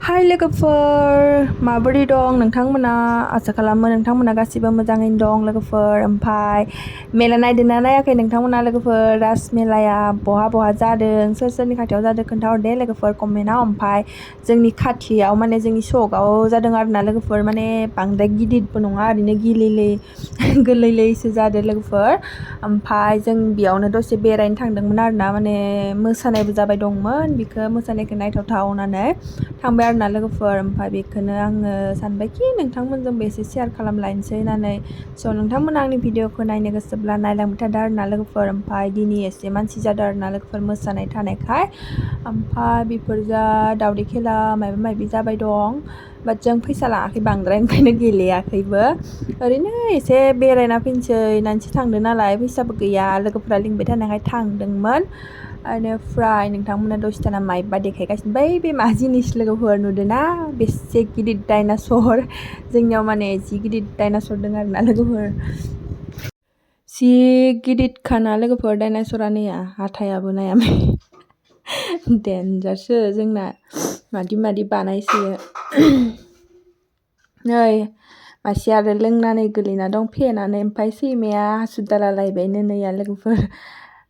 हाय लोगोफोर माबोरै दं नोंथांमोना आसा खालामो नोंथांमोना गासिबो मोजाङैनो दं लोगोफोर ओमफ्राय मेला नायदोंना नायाखै नोंथांमोना लोगोफोर राज मेलाया बहा जादों सोर सोरनि खाथियाव जादों खोन्थाहरदे लोगोफोर कमेन्टआव ओमफ्राय जोंनि खाथियाव माने जोंनि सकआव जादों आरोना लोगोफोर माने बांद्राय गिदिरबो नङा ओरैनो गोरलैसो जादों लोगोफोर ओमफ्राय जों बेयावनो दसे बेरायनो थांदोंमोन आरोना माने मोसानायबो जाबाय दंमोन बिखौ मोसानायखौ नायथावथाव होननानै थांबाय आरोना लोगोफोर ओमफ्राय बेखौनो आङो सानबायखि नोंथांमोनजोंबो एसे शेयार खालामलायनोसै होननानै स' नोंथांमोना आंनि भिडिअखौ नायनो गोसोब्ला नायलांबाय थादो आरोना लोगोफोर ओमफ्राय दिनै एसे मानसि जादों आरोना लोगोफोर मोसानाय थानायखाय ओमफ्राय बेफोरजा दावदै खेला माबा माबि जाबाय दं बाट जों फैसा लाङाखै बांद्राय ओंखायनो गेलेयाखैबो ओरैनो एसे बेरायना फैनोसै होननानैसो थांदों नालाय फैसाबो गैया लोगोफोरा लिंबाय थानायखाय थांदोंमोन बेनिफ्राय नोंथांमोना दसे थाना माइबा देखायगासिनो बे मा जिनिस लोगोफोर नुदोंना बेसे गिदिर डाइनासर जोंनियाव माने जि गिदिर डाइनासर दं आरोना लोगोफोर जि गिदिरखाना लोगोफोर डाइनासरा नैया हाथायाबो नायामोन डेन्जारसो जोंना मादि बानायसोयो नै मासे आरो लोंनानै गोलैना दं फेनानै ओमफ्राय सैमाया हासुदा लालायबायनो नैया लोगोफोर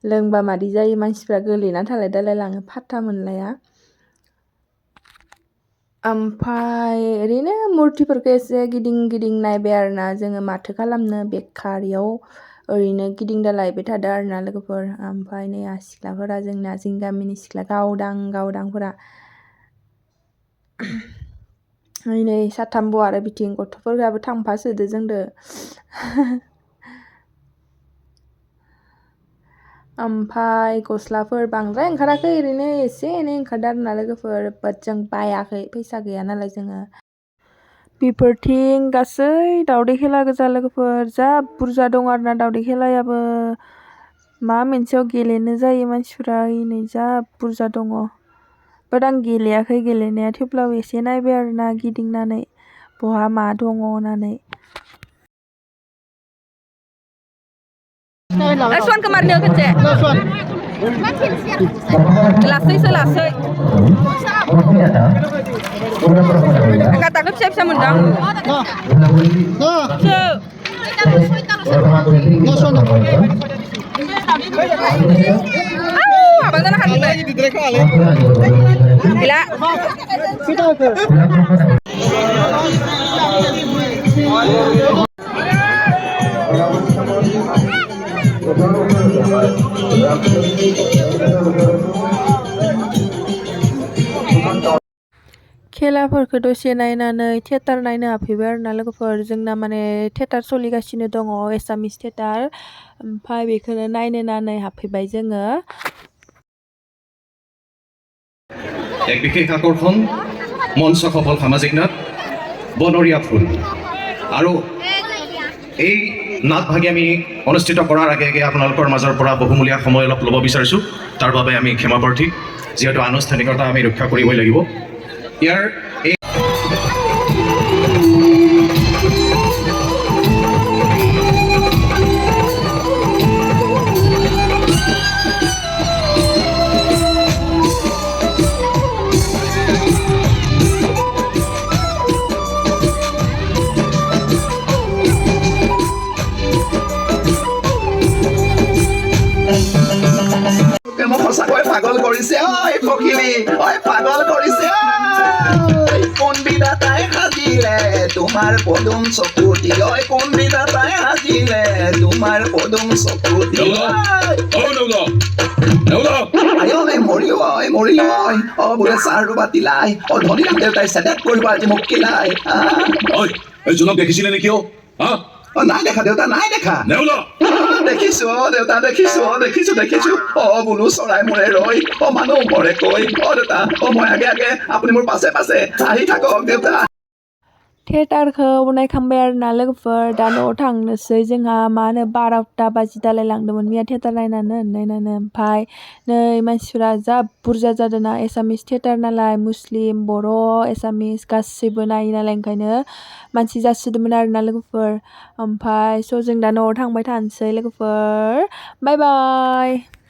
लोंबा मादि जायो मानसिफ्रा गोलैना थालाय लाङो फात्ता मोनलाया ओमफ्राय ओरैनो मुर्तिफोरखौ एसे गिदिं नायबाय आरोना जोङो माथो खालामनो बेकारियाव ओरैनो गिदिंलायबाय थादों आरोना लोगोफोर ओमफ्राय नै सिख्लाफोरा जोंनि गामिनि सिख्ला गावदांफोरा नै साथामबो आरो बिथिं गथ'फोराबो थांफासोदो जोंदो ओमफ्राय गस्लाफोर बांद्राय ओंखाराखै ओरैनो एसे एनै ओंखारदों आरोना लोगोफोर बाट जों बायाखै फैसा गैया नालाय जोङो बेफोरथिं गासै दावदै खेला गोजा लोगोफोर जा बुरजा दं आरोना दावदै खेलायाबो मा मोनसेयाव गेलेनो जायो मानसिफ्रा नै जा बुरजा दङ बाट आं गेलेयाखै गेलेनाया थेवब्लाबो एसे नायबाय आरोना गिदिंनानै बहा मा दङ होननानै सनखौ मारनो खनसे लासैसो लासै गाथाखौ फिसा मोनदां माबा जाना खारबाय गैला खेलाफोरखौ दसे नायनानै थियेटार नायनो हाबफैबाय आरोना लोगोफोर जोंना माने थियेटार सोलिगासिनो दङ एसामिस थियेटार ओमफ्राय बेखौनो नायनो हाबफैबाय जोङो এক বিশেষ আকৰ্ষণ মঞ্চ সফল সামাজিক নাট বনৰীয়া ফুল আৰু এই নাট ভাগি আমি অনুষ্ঠিত কৰাৰ আগে আপোনালোকৰ মাজৰ পৰা বহুমূলীয়া সময় অলপ ল'ব বিচাৰিছোঁ তাৰ বাবে আমি ক্ষমাপ্ৰাৰ্থী যিহেতু আনুষ্ঠানিকতা আমি ৰক্ষা কৰিবই লাগিব ইয়াৰ পাগল কৰিছে ঐ পখিলি ঐ পাগল কৰিছে কোন বিধাতাই সাজিলে তোমাৰ পদুম চকুটি ঐ কোন বিধাতাই সাজিলে তোমাৰ পদুম চকুটি মৰিলো বোলে চাৰু বাতিলাই ধনী দেউতাই চেটেট কৰিব আজি মোক কিলাই জোনক দেখিছিলে নেকি নাই দেখা দেউতা নাই দেখা দেখিছো দেউতা দেখিছো বোলো চৰাই মৰে ৰৈ মানুহ মৰে কৈ দেউতা মই আগে আপুনি মোৰ পাছে আহি থাকক দেউতা थियेटारखौ नायखांबाय आरोना लोगोफोर दा न'आव थांनोसै जोंहा मा होनो 12ता बाजि दालायलांदोंमोन मैया थियेटार नायनानै ओमफ्राय नै मानसिफ्रा जा बुरजा जादोंना एसामिस थियेटार नालाय मुस्लिम बर' एसामिस गासैबो नायो नालाय ओंखायनो मानसि जासोदोंमोन आरोना लोगोफोर ओमफ्राय स' जों दा न'आव थांबाय थानोसै लोगोफोर बाय बाय